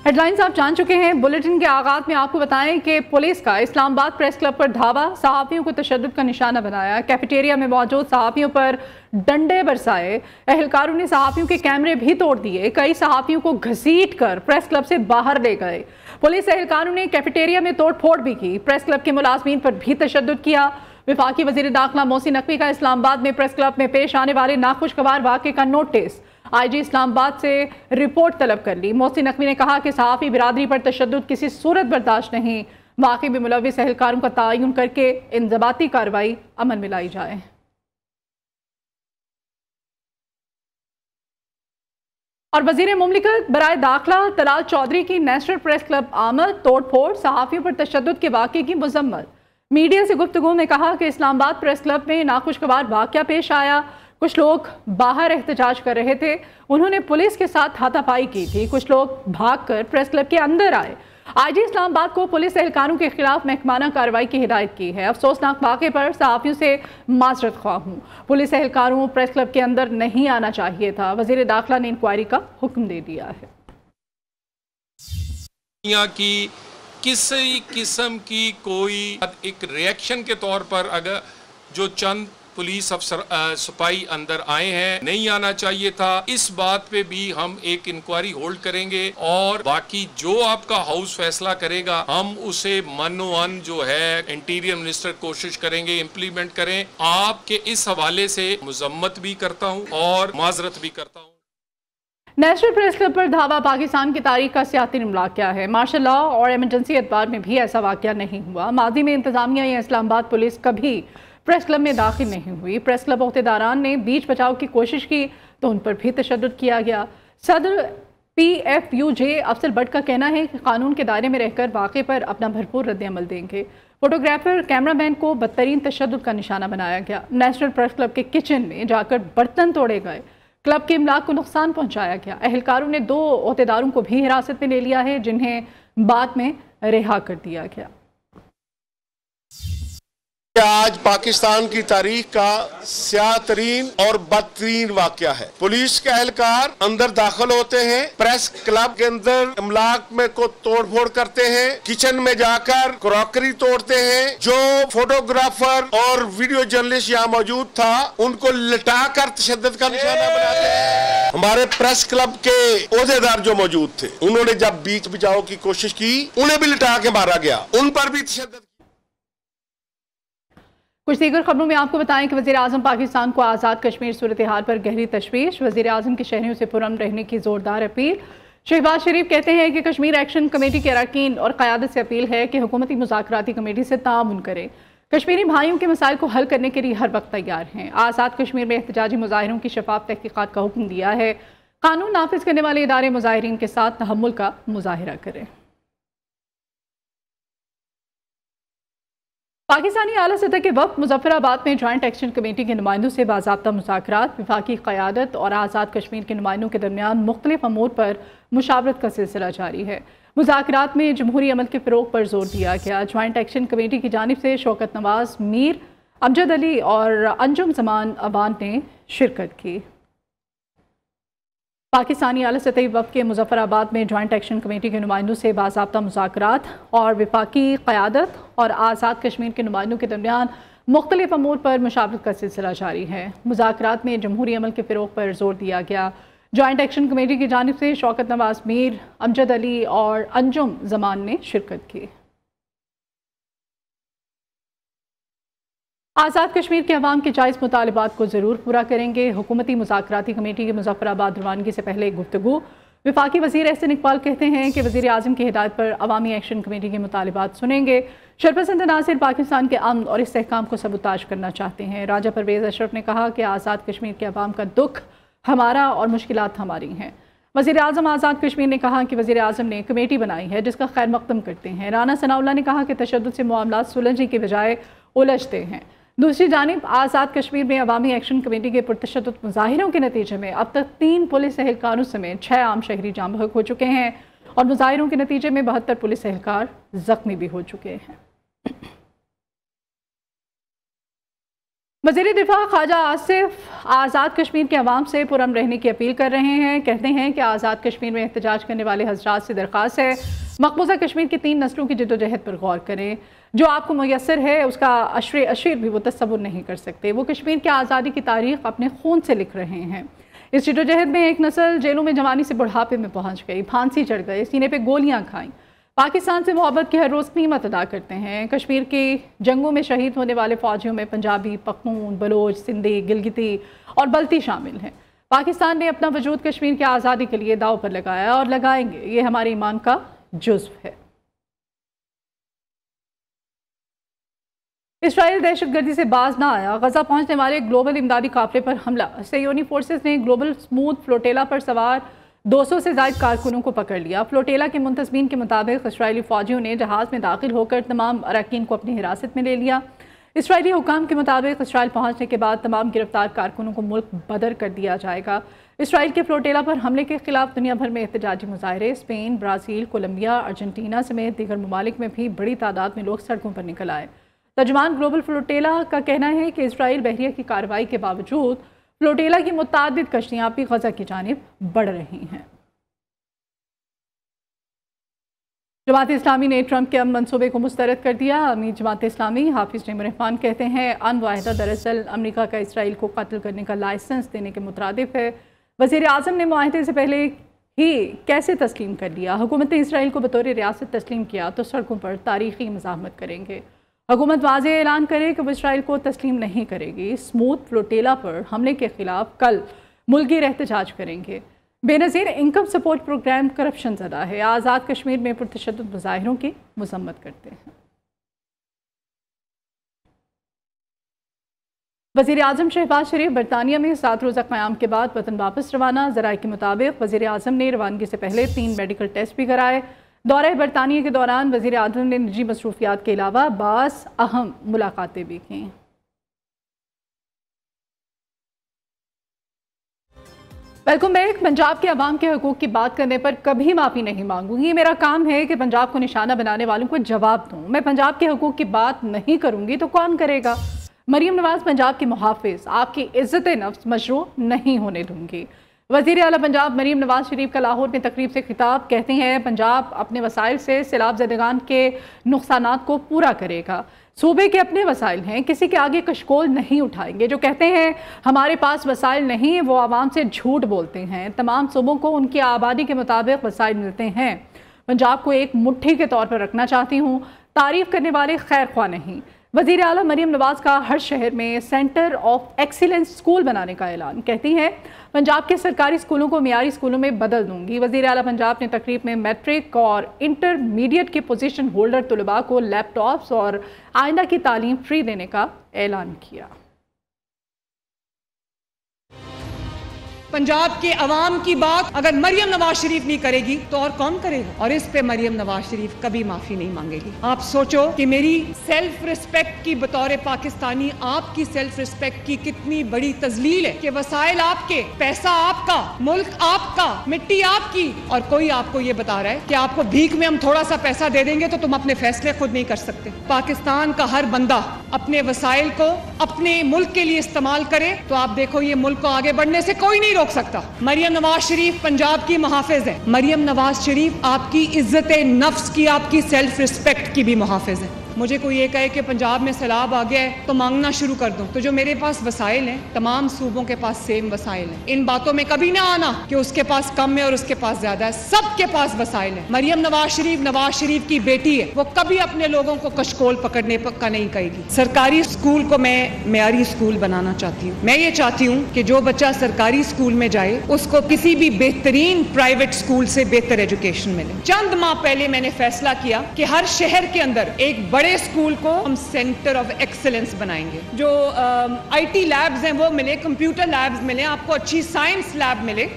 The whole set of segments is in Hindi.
हेडलाइंस आप जान चुके हैं। बुलेटिन के आगाज में आपको बताएं कि पुलिस का इस्लामाबाद प्रेस क्लब पर धावा, सहाफ़ियों को तशद्दुद का निशाना बनाया। कैफेटेरिया में मौजूद सहाफ़ियों पर डंडे बरसाए। एहलकारों ने सहाफ़ियों के कैमरे भी तोड़ दिए। कई सहाफ़ियों को घसीट कर प्रेस क्लब से बाहर ले गए। पुलिस एहलकारों ने कैफेटेरिया में तोड़ फोड़ भी की। प्रेस क्लब के मुलाजमीन पर भी तशद्दुद किया। वफाकी वज़ीर दाखिला मोहसिन नकवी का इस्लामाबाद में प्रेस क्लब में पेश आने वाले नाखुशगवार वाक़े का नोटिस IG इस्लामाबाद से रिपोर्ट तलब कर ली। मोहसिन नकवी ने कहा कि सहाफ़ी बिरादरी पर तशद्दुद किसी सूरत बर्दाश्त नहीं। वाक़े में मुलव्विस एहलकारों का तयन करके इंज़बाती कार्रवाई अमल में लाई जाए। और वज़ीर मुमलिकत बराए दाखिला तलाल चौधरी की नेशनल प्रेस क्लब आमद, तोड़ फोड़, सहाफ़ियों पर तशद्दुद के वाक़े की मज़म्मत। मीडिया से गुफ्तगू में कहा कि इस्लामाबाद प्रेस क्लब में नाखुशगवार वाक़या पेश आया। कुछ लोग बाहर एहतजाज कर रहे थे, उन्होंने पुलिस के साथ हाथापाई की थी। कुछ लोग भागकर प्रेस क्लब के अंदर आए। IG इस्लामाबाद को पुलिस एहलकारों के खिलाफ महकमाना कार्रवाई की हिदायत की है। अफसोसनाक वाक़े पर सहाफ़ियों से माजरत ख्वाह हूँ। पुलिस एहलकारों प्रेस क्लब के अंदर नहीं आना चाहिए था। वज़ीर दाखिला ने इंक्वायरी का हुक्म दे दिया है। की किसी किस्म की कोई एक रिएक्शन के तौर पर अगर जो चंद पुलिस अफसर सिपाही अंदर आए हैं, नहीं आना चाहिए था। इस बात पे भी हम एक इंक्वायरी होल्ड करेंगे और बाकी जो आपका हाउस फैसला करेगा हम उसे मनोवन जो है इंटीरियर मिनिस्टर कोशिश करेंगे इम्प्लीमेंट करें। आपके इस हवाले से मजम्मत भी करता हूँ और माजरत भी करता हूँ। नेशनल प्रेस क्लब पर धावा पाकिस्तान की तारीख का सियासी वाक़या है। मार्शल लॉ और एमरजेंसी अखबार में भी ऐसा वाक़या नहीं हुआ। माजी में इंतजामिया या इस्लामाबाद पुलिस कभी प्रेस क्लब में दाखिल नहीं हुई। प्रेस क्लब अहदेदारान ने बीच बचाव की कोशिश की तो उन पर भी तशद्दुद किया गया। सदर PFUJ अफजल भट्ट का कहना है कि कानून के दायरे में रहकर वाक़े पर अपना भरपूर रद्द-ए-अमल देंगे। फोटोग्राफर कैमरामैन को बदतरीन तशद्दुद का निशाना बनाया गया। नेशनल प्रेस क्लब के किचन में जाकर बर्तन तोड़े गए। क्लब के इमलाक को नुकसान पहुंचाया गया। एहलकारों ने 2 अहदेदारों को भी हिरासत में ले लिया है, जिन्हें बाद में रिहा कर दिया गया। आज पाकिस्तान की तारीख का स्यातरीन और बदतरीन वाकया है। पुलिस के एहलकार अंदर दाखिल होते हैं, प्रेस क्लब के अंदर इमलाक में को तोड़ फोड़ करते हैं, किचन में जाकर क्रॉकरी तोड़ते हैं। जो फोटोग्राफर और वीडियो जर्नलिस्ट यहाँ मौजूद था उनको लिटा कर तशद्दुद का निशाना बनाते हैं। हमारे प्रेस क्लब के ओहदेदार जो मौजूद थे उन्होंने जब बीच बचाव की कोशिश की उन्हें भी लिटा के मारा गया, उन पर भी तशद्दुद। कुछ दीगर खबरों में आपको बताएं कि वज़ीर आज़म पाकिस्तान को आज़ाद कश्मीर सूरत हाल पर गहरी तशवीश। वज़ीर आज़म के शहरियों से पुरअमन रहने की जोरदार अपील। शहबाज शरीफ कहते हैं कि कश्मीर एक्शन कमेटी के अरकान और क़यादत से अपील है कि हुकूमती मुज़ाकराती कमेटी से ताउन करें। कश्मीरी भाइयों के मसाइल को हल करने के लिए हर वक्त तैयार हैं। आज़ाद कश्मीर में एहतजाजी मुजाहिरों की शफाफ तहकीकात का हुक्म दिया है। कानून नाफिज करने वाले इदारे मुजाहिरीन के साथ तहम्मुल का मुजाहिरा करें। पाकिस्तानी आला सतह के वक्त मुजफ्फराबाद में जॉइंट एक्शन कमेटी के नुमाइंदों से बाज़ाब्ता मुज़ाकरात। वफाकी क़यादत और आज़ाद कश्मीर के नुमाइंदों के दरमियान मुख्तलिफ अमूर पर मुशावरत का सिलसिला जारी है। मुज़ाकरात में जमहूरी अमल के फ़रोग़ पर जोर दिया गया। जॉइंट एक्शन कमेटी की जानिब से शौकत नवाज़, मीर अमजद अली और अंजुम ज़मान अवान ने शिरकत की। पाकिस्तानी आला सतही वफ़द के मुजफ्फराबाद में जॉइंट एक्शन कमेटी के नुमाइंदों से बाज़ाब्ता मुज़ाकरात और वफाकी क़यादत और आज़ाद कश्मीर के नुमाइंदों के दरमियान मुख्तलिफ अमूर पर मुशावरत का सिलसिला जारी है। मुज़ाकरात में जमहूरी अमल के फ़रोग़ पर जोर दिया गया। जॉइंट एक्शन कमेटी की जानिब से शौकत नवाज़, मीर अमजद अली और अंजुम ज़मान ने शिरकत की। आज़ाद कश्मीर के अवाम के जायज़ मुतालबात को ज़रूर पूरा करेंगे। हुकूमती मुज़ाकराती कमेटी की मुज़फ्फराबाद रवानगी से पहले गुफ्तगू। वफाकी वज़ीर एहसन इकबाल कहते हैं कि वज़ीर आज़म की हिदायत पर अवामी एक्शन कमेटी के मुतालबात सुनेंगे। शरपसंद नासिर पाकिस्तान के अमन और इस्तेहकाम को सबूताज करना चाहते हैं। राजा परवेज़ अशरफ ने कहा कि आज़ाद कश्मीर के अवाम का दुख हमारा और मुश्किलात हमारी हैं। वज़ीर आज़म आज़ाद कश्मीर ने कहा कि वज़ीर आज़म ने कमेटी बनाई है जिसका खैर मकदम करते हैं। राना सनाउल्लाह ने कहा कि तशद्दुद से मामलात सुलझने की बजाय उलझते हैं। दूसरी जानिब आज़ाद कश्मीर में अवामी एक्शन कमेटी के पुरतशद्दुद मुजाहिरों के नतीजे में अब तक 3 पुलिस एहलकारों समेत 6 आम शहरी जाम बहक हो चुके हैं और मुजाहिरों के नतीजे में 72 पुलिस एहलकार जख्मी भी हो चुके हैं। वज़ीर दिफा ख्वाजा आसिफ आज़ाद कश्मीर के अवाम से पुरअमन रहने की अपील कर रहे हैं। कहते हैं कि आज़ाद कश्मीर में एहतजाज करने वाले हज़रात से दरख्वास्त है मकबूजा कश्मीर की 3 नस्लों की जद्दोजहद पर गौर करें। जो आपको मुयस्सर है उसका अशर भी वो तस्वुर नहीं कर सकते। वो कश्मीर की आज़ादी की तारीख अपने खून से लिख रहे हैं। इस जद्दोजहद में एक नस्ल जेलों में जवानी से बुढ़ापे में पहुँच गई, फांसी चढ़ गए, सीने पर गोलियाँ खाईं, पाकिस्तान से मोहब्बत की हर रोज़ कीमत अदा करते हैं। कश्मीर की जंगों में शहीद होने वाले फ़ौजियों में पंजाबी, पख्तून, बलोच, सिंधी, गिलगिती और बल्ती शामिल हैं। पाकिस्तान ने अपना वजूद कश्मीर की आज़ादी के लिए दाव पर लगाया और लगाएंगे, ये हमारे ईमान का जुज़्व है। इसराइल दहशतगर्दी से बाज ना आया, गजा पहुंचने वाले ग्लोबल इमदादी काफिले पर हमला। सयोनी फोर्सेस ने ग्लोबल स्मूथ फ्लोटेला पर सवार 200 से ज़ायद कारकुनों को पकड़ लिया। फ्लोटेला के मुंतज़मीन के मुताबिक इसराइली फ़ौजियों ने जहाज़ में दाखिल होकर तमाम अरकान को अपनी हिरासत में ले लिया। इसराइली हुकाम के मुताबिक इसराइल पहुंचने के बाद तमाम गिरफ्तार कारकुनों को मुल्क बदर कर दिया जाएगा। इसराइल के फ्लोटेला पर हमले के खिलाफ दुनिया भर में एहतजाजी मुजाहरे, स्पेन, ब्राज़ील, कोलंबिया, अर्जेंटीना समेत दीगर ममालिक में भी बड़ी तादाद में लोग सड़कों पर निकल आए। तर्जुमान ग्लोबल फ्लोटेला का कहना है कि इसराइल बहरिया की कार्रवाई के बावजूद फ्लोटेला की मुतादिद कश्तियाँ भी गजा की जानिब बढ़ रही हैं। जमात इस्लामी ने ट्रंप के मंसूबे को मुस्तरद कर दिया। अमीर जमात इस्लामी हाफिज नईम रहमान कहते हैं अन-वाहिदा दरअसल अमेरिका का इसराइल को कत्ल करने का लाइसेंस देने के मुतरादिफ है। वज़ीर आज़म ने मुआहदे से पहले ही कैसे तस्लीम कर लिया। हुकूमत ने इसराइल को बतौर रियासत तस्लीम किया तो सड़कों पर तारीखी मज़ाहमत करेंगे। हुकूमत वाज़े ऐलान करे कि वो इसराइल को तस्लीम नहीं करेगी। स्मूथ फ्लोटेला पर हमले के खिलाफ कल मुल्की एहतजाज करेंगे। Benazir income support programme corruption ज़दा है। आज़ाद कश्मीर में पुरतशद्दुद मुज़ाहिरों की मज़म्मत करते हैं। वज़ीर आज़म शहबाज शरीफ बरतानिया में 7 रोज़ा क़याम के बाद वतन वापस रवाना। ज़राए के मुताबिक वज़ीर आज़म ने रवानगी से पहले 3 मेडिकल टेस्ट भी कराए। दौरे बरतानिया के दौरान वज़ीर आज़म ने निजी मसरूफियात के अलावा बास अहम मुलाकातें भी की। Welcome back. पंजाब के अवाम के हकूक़ की बात करने पर कभी माफ़ी नहीं मांगूंगी। मेरा काम है कि पंजाब को निशाना बनाने वालों को जवाब दूँ। मैं पंजाब के हकूक़ की बात नहीं करूँगी तो कौन करेगा। मरीम नवाज़ पंजाब की मुहाफ़िज़, आपकी इज़्ज़त नफ्स मशरू नहीं होने दूँगी। वज़ीर आला पंजाब मरीम नवाज़ शरीफ का लाहौर में तकरीब से खिताब। कहती हैं पंजाब अपने वसाइल से सैलाब ज़दगान के नुकसानात को पूरा करेगा। सूबे के अपने वसाइल हैं, किसी के आगे कशकोल नहीं उठाएंगे। जो कहते हैं हमारे पास वसाइल नहीं, वो आवाम से झूठ बोलते हैं। तमाम सूबों को उनकी आबादी के मुताबिक वसाइल मिलते हैं। पंजाब को एक मुट्ठी के तौर पर रखना चाहती हूँ, तारीफ़ करने वाले खैर ख्वाह नहीं। वज़ीर आला मरीम नवाज़ का हर शहर में सेंटर ऑफ एक्सीलेंस स्कूल बनाने का ऐलान। कहती हैं पंजाब के सरकारी स्कूलों को मियारी स्कूलों में बदल दूंगी। वज़ीर आला पंजाब ने तकरीब में मैट्रिक और इंटरमीडिएट के पोजीशन होल्डर तलबा को लैपटॉप्स और आइंदा की तालीम फ्री देने का ऐलान किया। पंजाब के अवाम की बात अगर मरियम नवाज शरीफ नहीं करेगी तो और कौन करेगा। और इस पे मरियम नवाज शरीफ कभी माफी नहीं मांगेगी। आप सोचो कि मेरी सेल्फ रिस्पेक्ट की बतौर पाकिस्तानी आपकी सेल्फ रिस्पेक्ट की कितनी बड़ी तजलील है कि वसाइल आपके, पैसा आपका, मुल्क आपका, मिट्टी आपकी, और कोई आपको ये बता रहा है कि आपको भीख में हम थोड़ा सा पैसा दे देंगे तो तुम अपने फैसले खुद नहीं कर सकते। पाकिस्तान का हर बंदा अपने वसाइल को अपने मुल्क के लिए इस्तेमाल करे तो आप देखो ये मुल्क को आगे बढ़ने से कोई नहीं रोक सकता। मरियम नवाज शरीफ पंजाब की मुहाफिज है। मरियम नवाज शरीफ आपकी इज्जत नफ्स की, आपकी सेल्फ रिस्पेक्ट की भी मुहाफिज है। मुझे कोई ये कहे कि पंजाब में सैलाब आ गया है तो मांगना शुरू कर दूं, तो जो मेरे पास वसाइल हैं तमाम सूबों के पास सेम वसाइल हैं। इन बातों में कभी ना आना कि उसके पास कम है और उसके पास ज्यादा है, सबके पास वसाइल है। मरियम नवाज शरीफ की बेटी है, वो कभी अपने लोगों को कशकोल पकड़ने का नहीं कहेगी। सरकारी स्कूल को मैं मेयारी स्कूल बनाना चाहती हूँ। मैं ये चाहती हूँ कि जो बच्चा सरकारी स्कूल में जाए उसको किसी भी बेहतरीन प्राइवेट स्कूल से बेहतर एजुकेशन मिले। चंद माह पहले मैंने फैसला किया कि हर शहर के अंदर एक बड़े स्कूल को हम सेंटर ऑफ एक्सीलेंस बनाएंगे। जो आईटी लैब्स हैं वो मिले, कंप्यूटर लैब्स मिले, आपको अच्छी साइंस लैब मिले।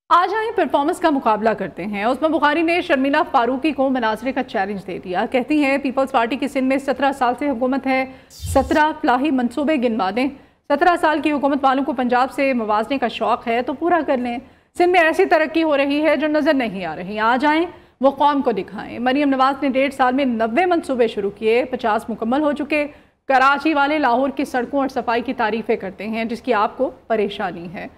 आज आए परफॉर्मेंस का मुकाबला करते हैं। उस्मा बुखारी ने शर्मिला फारूकी को मनाजरे का चैलेंज दे दिया। कहती हैं पीपल्स पार्टी की सिंध में 17 साल से हुकूमत है, 17 फलाही मंसूबे गिनवा दें। 17 साल की हुकूमत वालों को पंजाब से मवाजने का शौक है तो पूरा कर लें। सिंध में ऐसी तरक्की हो रही है जो नजर नहीं आ रही। आ जाएं वो कौम को दिखाएं। मरीम नवाज ने 1.5 साल में 90 मंसूबे शुरू किए, 50 मुकम्मल हो चुके। कराची वाले लाहौर की सड़कों और सफाई की तारीफें करते हैं, जिसकी आपको परेशानी है।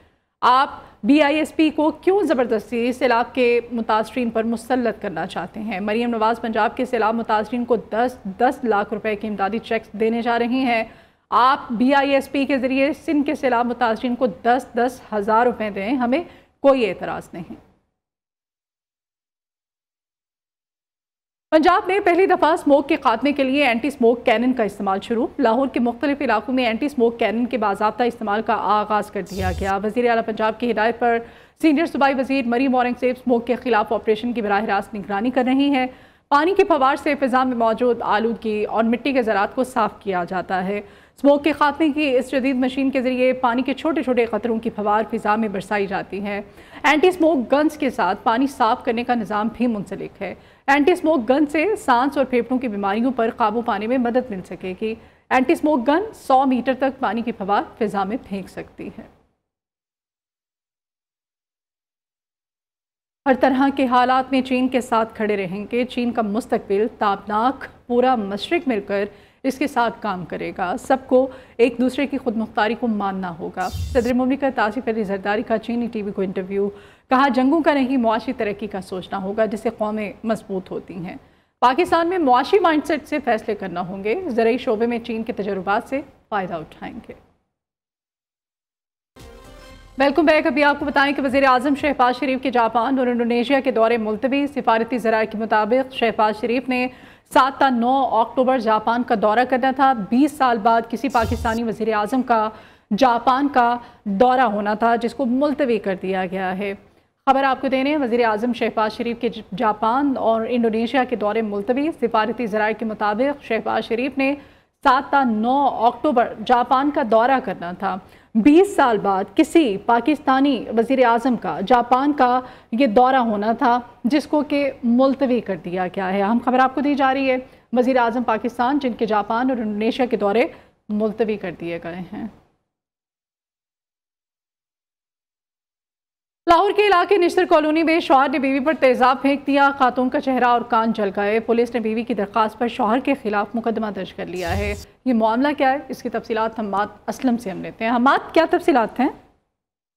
आप BISP को क्यों ज़बरदस्ती सैलाब के मुतासरीन पर मुसल्लत करना चाहते हैं? मरियम नवाज़ पंजाब के सैलाब मुतासरीन को 10-10 लाख रुपए के इमदादी चेक्स देने जा रही हैं। आप BISP के ज़रिए सिंध के सैलाब मुतासरीन को 10-10 हज़ार रुपये दें, हमें कोई एतराज़ नहीं। पंजाब में पहली दफ़ा स्मोक के खात्मे के लिए एंटी स्मोक कैनन का इस्तेमाल शुरू। लाहौर के मुख्तलिफ इलाकों में एंटी स्मोक कैनन के बाज़ाब्ता इस्तेमाल का आगाज़ कर दिया गया। वज़ीर आला पंजाब की हिदायत पर सीनियर सूबाई वज़ीर मरीम औरंगज़ेब स्मोक के खिलाफ ऑपरेशन की बराह रास्त निगरानी कर रही हैं। पानी के फवार से फ़िज़ा में मौजूद आलूदगी और मिट्टी के ज़रात को साफ़ किया जाता है। स्मोक के खात्मे की इस जदीद मशीन के ज़रिए पानी के छोटे छोटे क़तरों की फवार फ़िज़ा में बरसाई जाती है। एंटी स्मोक गन्स के साथ पानी साफ़ करने का निज़ाम भी मुंसलिक है। एंटी स्मोक गन से सांस और फेफड़ों की बीमारियों पर काबू पाने में मदद मिल सकेगी। एंटी स्मोक गन 100 मीटर तक पानी की फवार फ़िज़ा में फेंक सकती है। हर तरह के हालात में चीन के साथ खड़े रहेंगे। चीन का मुस्तकबिल ताबनाक, पूरा मशरिक मिलकर इसके साथ काम करेगा। सबको एक दूसरे की खुद मुख्तारी को मानना होगा। सदर मुमलिकत आसिफ अली जरदारी का चीनी TV को इंटरव्यू। कहा, जंगों का नहीं, मुआशी तरक्की का सोचना होगा, जिससे कौमें मजबूत होती हैं। पाकिस्तान में मुआशी माइंडसेट से फैसले करना होंगे। ज़राई शोबे में चीन के तजुर्बात से फ़ायदा उठाएंगे। Welcome back. अभी आपको बताएं कि वज़ीर आज़म शहबाज शरीफ के जापान और इंडोनेशिया के दौरे मुलतवी। सिफारती ज़राए के मुताबिक शहबाज शरीफ ने 7 ता 9 अक्टूबर जापान का दौरा करना था। 20 साल बाद किसी पाकिस्तानी वज़ीर आज़म का जापान का दौरा होना था, जिसको मुलतवी कर दिया गया है। खबर आपको दे रहे हैं, वज़ीर आज़म शहबाज शरीफ के जापान और इंडोनेशिया के दौरे मुलतवी। सिफारती ज़राए के मुताबिक शहबाज शरीफ ने 7 ता 9 अक्टूबर जापान का दौरा करना था। 20 साल बाद किसी पाकिस्तानी वज़ीर आज़म का जापान का ये दौरा होना था, जिसको कि मुलतवी कर दिया गया है। अहम खबर आपको दी जा रही है, वज़ीर आज़म पाकिस्तान जिनके जापान और इंडोनेशिया के दौरे मुलतवी कर दिए गए हैं। लाहौर के इलाके निश्तर कॉलोनी में शौहर ने बीवी पर तेजाब फेंक दिया। खातून का चेहरा और कान जल गए। पुलिस ने बीवी की दरख्वास्त पर शौहर के खिलाफ मुकदमा दर्ज कर लिया है। ये मामला क्या है, इसकी तफसीलात हम्माद असलम से हम लेते हैं। हम्माद, क्या तफसीलात हैं?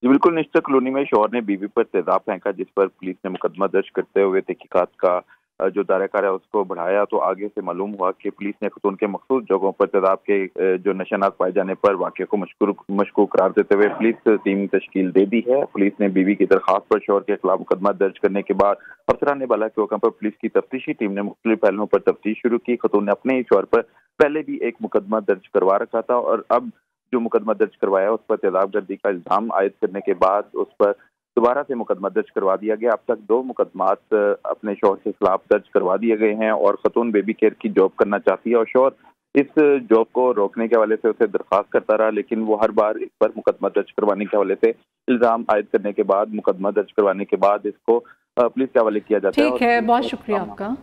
जी बिल्कुल, निश्तर कॉलोनी में शौहर ने बीवी पर तेजाब फेंका, जिस पर पुलिस ने मुकदमा दर्ज करते हुए तहकीकात का जो दायरा है उसको बढ़ाया। तो आगे से मालूम हुआ कि पुलिस ने खतून के मखसूस जगहों पर तेजाब के जो निशानात पाए जाने पर वाक़े को मशकूक करार देते हुए पुलिस टीम तश्कील दे दी है। पुलिस ने बीवी की दरख्वास्त पर शौहर के खिलाफ मुकदमा दर्ज करने के बाद अफसरान बाला के हुक्म पर पुलिस की तफ्तीशी टीम ने मुख्तलिफ पहलुओं पर तफ्तीश शुरू की। खतून ने अपने ही शौहर पर पहले भी एक मुकदमा दर्ज करवा रखा था और अब जो मुकदमा दर्ज करवाया उस पर तेजाबगर्दी का इल्जाम आयद करने के बाद उस पर दोबारा से मुकदमा दर्ज करवा दिया गया। अब तक 2 मुकदमात अपने शौहर के खिलाफ दर्ज करवा दिए गए हैं और खतून बेबी केयर की जॉब करना चाहती है और शौहर इस जॉब को रोकने के हवाले से उसे दरख्वास्त करता रहा, लेकिन वो हर बार इस पर मुकदमा दर्ज करवाने के हवाले से इल्जाम आयद करने के बाद मुकदमा दर्ज करवाने के बाद इसको पुलिस के हवाले किया जाता है। ठीक है, बहुत शुक्रिया आपका।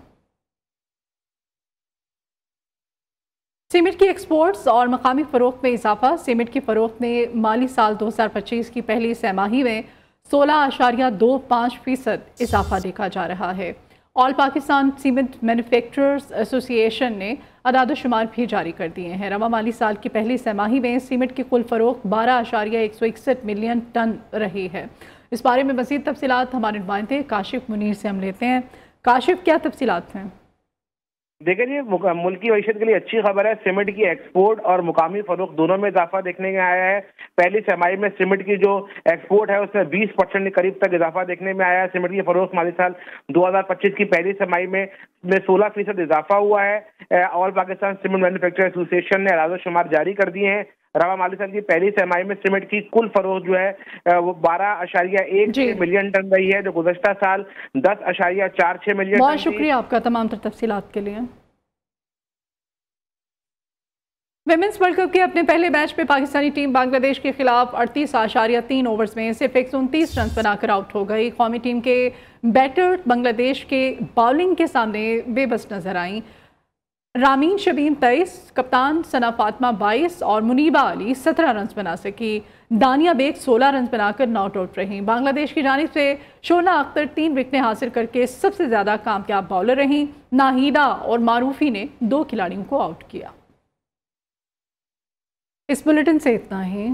सीमेंट की एक्सपोर्ट्स और मकामी फ़रोख्त में इजाफा। सीमेंट की फ़रोख्त में माली साल 2025 की पहली सैमाही में 16.25% इजाफा देखा जा रहा है। All Pakistan cement manufacturers association ने अदाद-ओ-शुमार भी जारी कर दिए हैं। रवा माली साल की पहली सैमाही में सीमेंट की कुल फ़रोख्त 12.161 मिलियन टन रही है। इस बारे में मज़ीद तफसीलात हमारे नुमाइंदे काशिफ मुनीर से हम लेते हैं। काशिफ, क्या तफसीलात हैं? देखिए, मुल्क की मईशत के लिए अच्छी खबर है। सीमेंट की एक्सपोर्ट और मुकामी फरोख्त दोनों में इजाफा देखने में आया है। पहली छमाही में सीमेंट की जो एक्सपोर्ट है उसमें 20% के करीब तक इजाफा देखने में आया है। सीमेंट की फरोख्त माली साल 2025 की पहली छमाही में 16% इजाफा हुआ है। All Pakistan cement manufacture association ने अदाद-ओ-शुमार जारी कर दिए हैं। रवा माली साल की पहली छमाही में सीमेंट की कुल फरोख्त जो है वो 12.1 मिलियन टन रही है, जो गुज़श्ता साल 10.46 मिलियन। बहुत शुक्रिया आपका तमाम तफसीलात के लिए। विमेंस वर्ल्ड कप के अपने पहले मैच में पाकिस्तानी टीम बांग्लादेश के खिलाफ 38.3 ओवर्स में सिर्फ 129 रन बनाकर आउट हो गई। कौमी टीम के बैटर बांग्लादेश के बॉलिंग के सामने बेबस नजर आई। रामीन शबीम 23, कप्तान सना फातिमा 22 और मुनीबा अली 17 रन बना सकी। दानिया बेग 16 रन बनाकर नॉट आउट रहीं। बांग्लादेश की जानिब से शोना अख्तर 3 विकेटें हासिल करके सबसे ज़्यादा कामयाब बॉलर रहीं। नाहिदा और मारूफी ने 2 खिलाड़ियों को आउट किया। इस बुलेटिन से इतना ही।